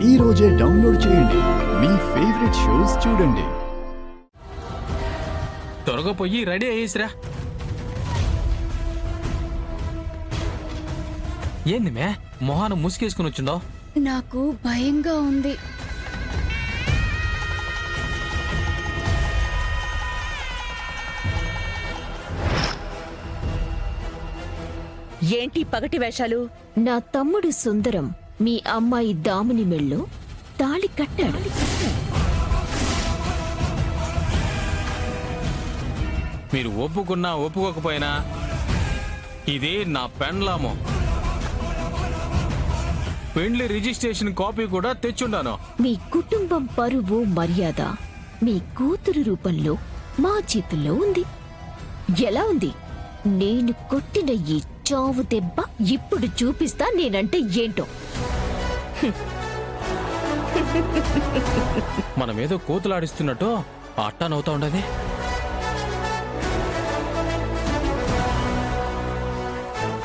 ఈ రోజే డౌన్లోడ్ చేయండి. మీ ఫేవరెట్ షోస్ చూడండి. త్వరగా పోయి రెడీ అయ్యేసిరా. ఏంది మే మొహాన ముసుగేసుకుని వచ్చిందో? నాకు భయంగా ఉంది. ఏంటి పగటి వేషాలు? నా తమ్ముడు సుందరం మీ అమ్మాయి దాముని మెళ్ళో తాళి కట్టాడు. మీరు ఒప్పుకున్నా ఒప్పుకోకపోయినా ఇది నా పెండ్లాము. పెండ్లి రిజిస్ట్రేషన్ కాపీ కూడా తెచ్చుండాను. మీ కుటుంబం పరువు మర్యాద మీ కూతురు రూపంలో మా చేతుల్లో ఉంది. ఎలా ఉంది? నేను కొట్టిన ఈ చావు దెబ్బ ఇప్పుడు చూపిస్తా నేనంటే ఏంటో. మనమేదో కోతులాడిస్తున్నట్టు అట్టా నవ్వుతా ఉండదే.